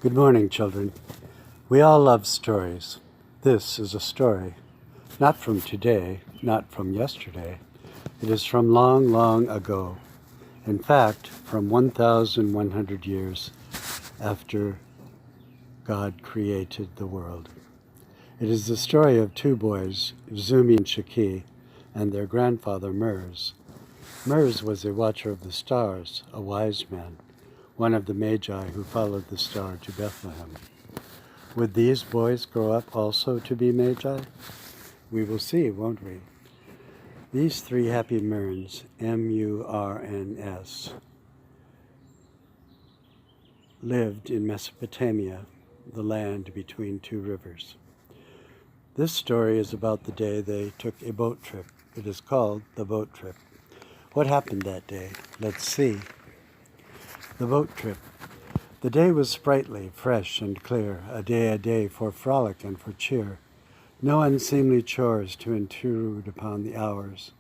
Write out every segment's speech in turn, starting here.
Good morning, children. We all love stories. This is a story, not from today, not from yesterday. It is from long, long ago. In fact, from 1,100 years after God created the world. It is the story of two boys, Zoomi and Shaki, and their grandfather Mers. Mers was a watcher of the stars, a wise man, one of the Magi who followed the star to Bethlehem. Would these boys grow up also to be Magi? We will see, won't we? These three happy Murns, M-U-R-N-S, lived in Mesopotamia, the land between two rivers. This story is about the day they took a boat trip. It is called the boat trip. What happened that day? Let's see. The boat trip. The day was sprightly, fresh, and clear, a day for frolic and for cheer. No unseemly chores to intrude upon the hours.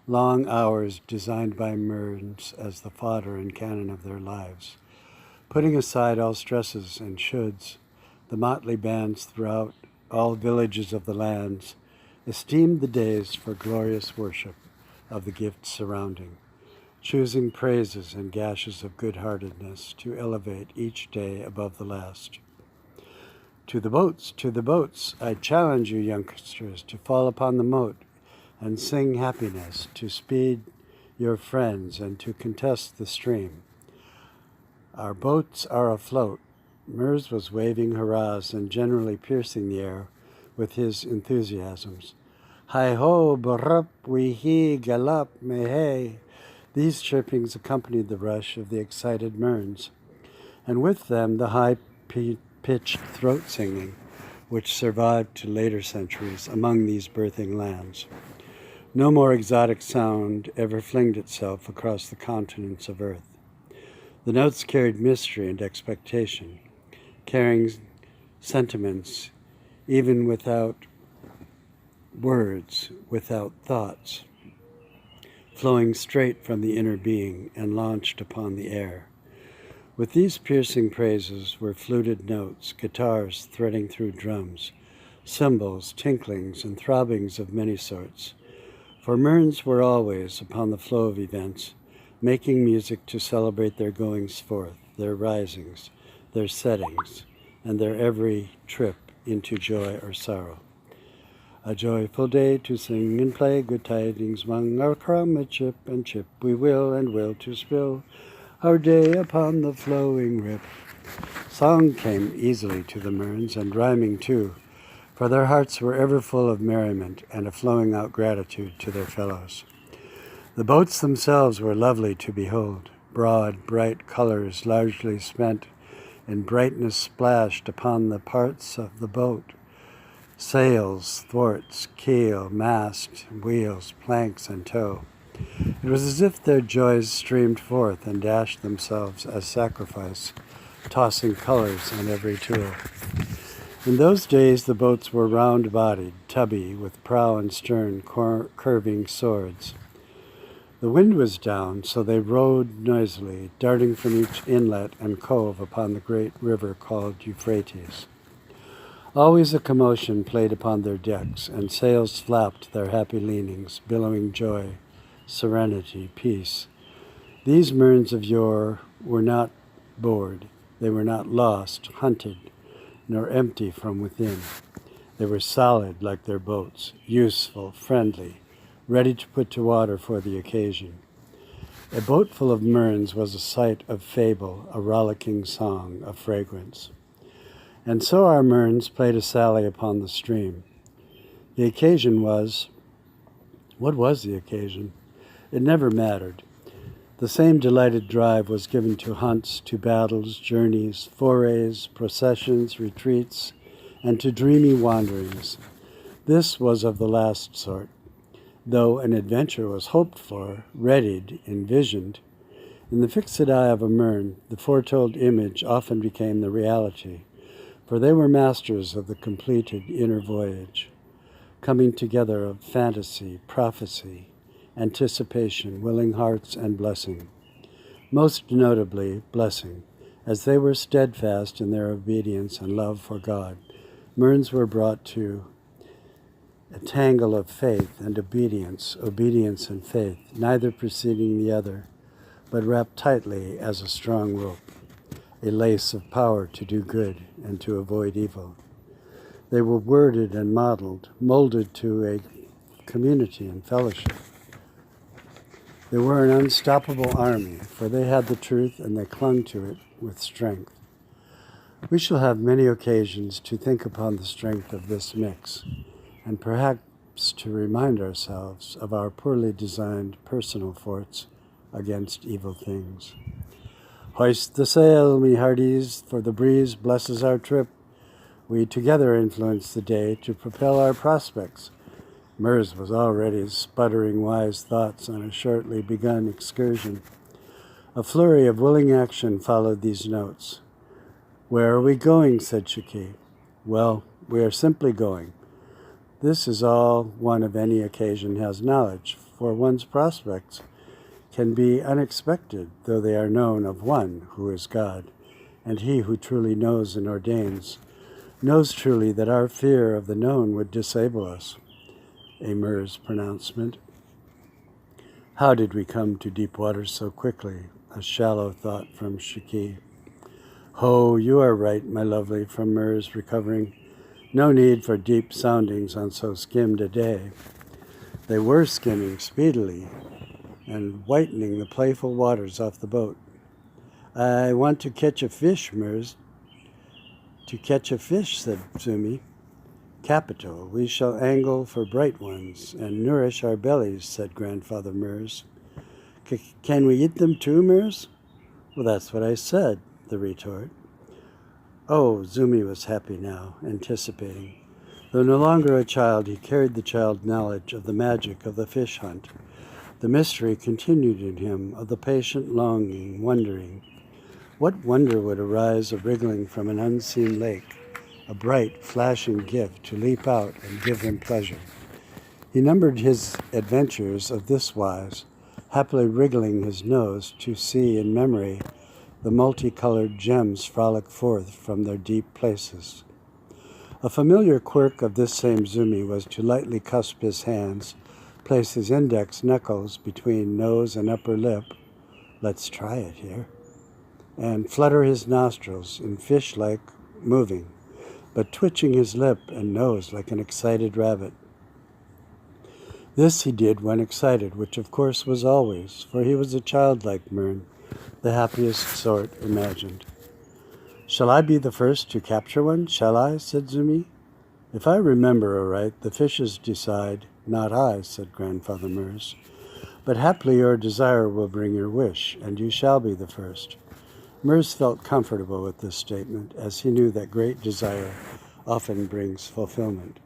Long hours designed by Murns as the fodder and cannon of their lives. Putting aside all stresses and shoulds, the motley bands throughout all villages of the lands esteemed the days for glorious worship of the gifts surrounding, choosing praises and gashes of good-heartedness to elevate each day above the last. To the boats, I challenge you youngsters to fall upon the moat and sing happiness, to speed your friends and to contest the stream. Our boats are afloat. Mers was waving hurrahs and generally piercing the air with his enthusiasms. Hi-ho, barup, wee-hee, galop, meh-hey. These chirpings accompanied the rush of the excited Murns, and with them the high-pitched throat singing, which survived to later centuries among these birthing lands. No more exotic sound ever flinged itself across the continents of earth. The notes carried mystery and expectation, carrying sentiments even without words, without thoughts, flowing straight from the inner being and launched upon the air. With these piercing praises were fluted notes, guitars threading through drums, cymbals, tinklings, and throbbings of many sorts. For Murns were always, upon the flow of events, making music to celebrate their goings forth, their risings, their settings, and their every trip into joy or sorrow. A joyful day to sing and play, good tidings among our crumb, a chip and chip we will and will to spill our day upon the flowing rip. Song came easily to the Murns, and rhyming too, for their hearts were ever full of merriment and a flowing out gratitude to their fellows. The boats themselves were lovely to behold, broad, bright colors largely spent in brightness splashed upon the parts of the boat. Sails, thwarts, keel, mast, wheels, planks, and tow. It was as if their joys streamed forth and dashed themselves as sacrifice, tossing colors on every tool. In those days the boats were round-bodied, tubby, with prow and stern curving swords. The wind was down, so they rowed noisily, darting from each inlet and cove upon the great river called Euphrates. Always a commotion played upon their decks, and sails flapped their happy leanings, billowing joy, serenity, peace. These Murns of yore were not bored. They were not lost, hunted, nor empty from within. They were solid like their boats, useful, friendly, ready to put to water for the occasion. A boat full of Murns was a sight of fable, a rollicking song, a fragrance. And so our Murns played a sally upon the stream. The occasion was... What was the occasion? It never mattered. The same delighted drive was given to hunts, to battles, journeys, forays, processions, retreats, and to dreamy wanderings. This was of the last sort. Though an adventure was hoped for, readied, envisioned, in the fixed eye of a Murn, the foretold image often became the reality, for they were masters of the completed inner voyage, coming together of fantasy, prophecy, anticipation, willing hearts, and blessing. Most notably, blessing, As they were steadfast in their obedience and love for God, Mearns were brought to a tangle of faith and obedience and faith, neither preceding the other, but wrapped tightly as a strong rope, a lace of power to do good and to avoid evil. They were worded and molded to a community and fellowship. They were an unstoppable army, for they had the truth and they clung to it with strength. We shall have many occasions to think upon the strength of this mix, and perhaps to remind ourselves of our poorly designed personal forts against evil things. Hoist the sail, me hearties, for the breeze blesses our trip. We together influence the day to propel our prospects. Mears was already sputtering wise thoughts on a shortly begun excursion. A flurry of willing action followed these notes. "Where are we going?" said Shaki. "Well, we are simply going. This is all one of any occasion has knowledge, for one's prospects can be unexpected, though they are known of one who is God, and he who truly knows and ordains, knows truly that our fear of the known would disable us." A Mears pronouncement. "How did we come to deep waters so quickly?" A shallow thought from Shaki. "Ho, you are right, my lovely," from Mears, recovering. "No need for deep soundings on so skimmed a day." They were skimming speedily and whitening the playful waters off the boat. "I want to catch a fish, Mears." "To catch a fish," said Zoomi. "Capital. We shall angle for bright ones and nourish our bellies," said Grandfather Mears. "Can we eat them too, Mears?" "Well, that's what I said," the retort. Oh, Zoomi was happy now, anticipating. Though no longer a child, he carried the child knowledge of the magic of the fish hunt. The mystery continued in him of the patient longing, wondering. What wonder would arise of wriggling from an unseen lake, a bright, flashing gift to leap out and give him pleasure? He numbered his adventures of this wise, happily wriggling his nose to see in memory the multicolored gems frolic forth from their deep places. A familiar quirk of this same Zoomi was to lightly cusp his hands, place his index knuckles between nose and upper lip, let's try it here, and flutter his nostrils in fish-like moving, but twitching his lip and nose like an excited rabbit. This he did when excited, which of course was always, for he was a childlike Mern, the happiest sort imagined. "Shall I be the first to capture one, shall I?" said Zoomi. "If I remember aright, the fishes decide, not I," said Grandfather Mears. "But haply your desire will bring your wish, and you shall be the first." Mears felt comfortable with this statement, as he knew that great desire often brings fulfillment.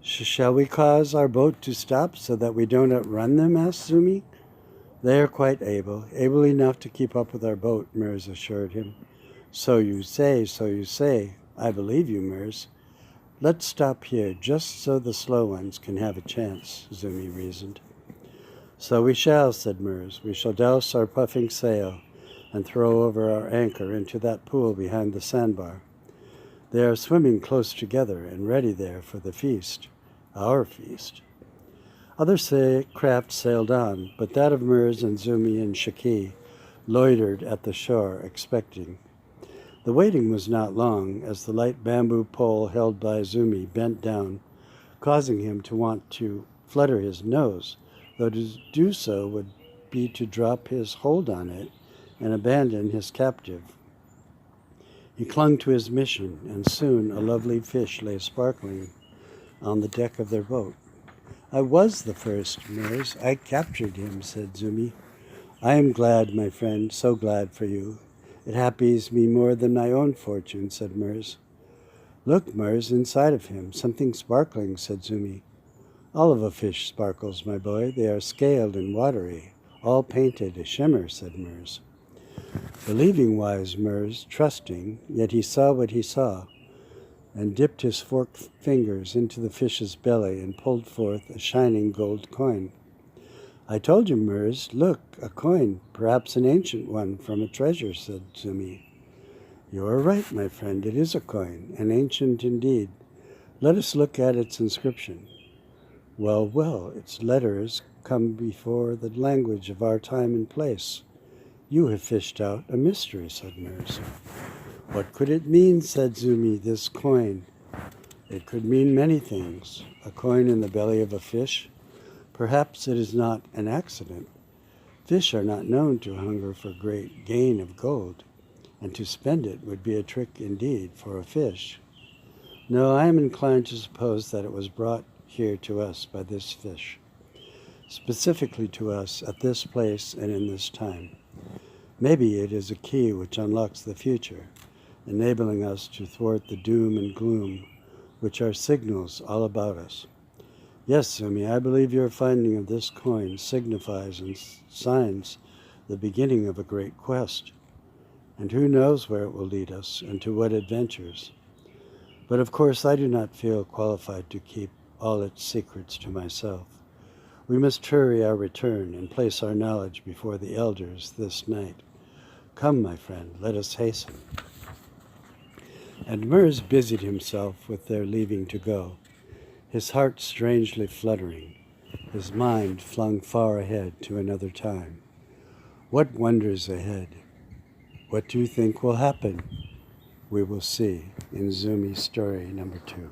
"Shall we cause our boat to stop so that we don't outrun them?" asked Zoomi. "They are quite able enough to keep up with our boat," Mears assured him. So you say. I believe you, Mears. Let's stop here, just so the slow ones can have a chance," Zoomi reasoned. "So we shall," said Mears. "We shall douse our puffing sail and throw over our anchor into that pool behind the sandbar. They are swimming close together and ready there for the feast, our feast." Other craft sailed on, but that of Mears and Zoomi and Shaki loitered at the shore, expecting. The waiting was not long, as the light bamboo pole held by Zoomi bent down, causing him to want to flutter his nose, though to do so would be to drop his hold on it and abandon his captive. He clung to his mission, and soon a lovely fish lay sparkling on the deck of their boat. "I was the first, Mears. I captured him," said Zoomi. "I am glad, my friend, so glad for you. It happies me more than my own fortune," said Mears. "Look, Mears, inside of him, something sparkling," said Zoomi. "All of a fish sparkles, my boy. They are scaled and watery, all painted a shimmer," said Mears. Believing-wise Mears, trusting, yet he saw what he saw, and dipped his forked fingers into the fish's belly and pulled forth a shining gold coin. I told you, Mers. Look, a coin, perhaps an ancient one from a treasure, said Zoomi. You are right, my friend. It is a coin, and ancient indeed. Let us look at its inscription. Well, well, its letters come before the language of our time and place. You have fished out a mystery, said Mers. What could it mean, said Zoomi, this coin? It could mean many things. A coin in the belly of a fish? Perhaps it is not an accident. Fish are not known to hunger for great gain of gold, and to spend it would be a trick indeed for a fish. No, I am inclined to suppose that it was brought here to us by this fish, specifically to us at this place and in this time. Maybe it is a key which unlocks the future, enabling us to thwart the doom and gloom, which are signals all about us. Yes, Zoomi, I believe your finding of this coin signifies and signs the beginning of a great quest. And who knows where it will lead us and to what adventures. But of course I do not feel qualified to keep all its secrets to myself. We must hurry our return and place our knowledge before the elders this night. Come, my friend, let us hasten. And Mers busied himself with their leaving to go, his heart strangely fluttering, his mind flung far ahead to another time. What wonders ahead? What do you think will happen? We will see in Zoomi Story number 2.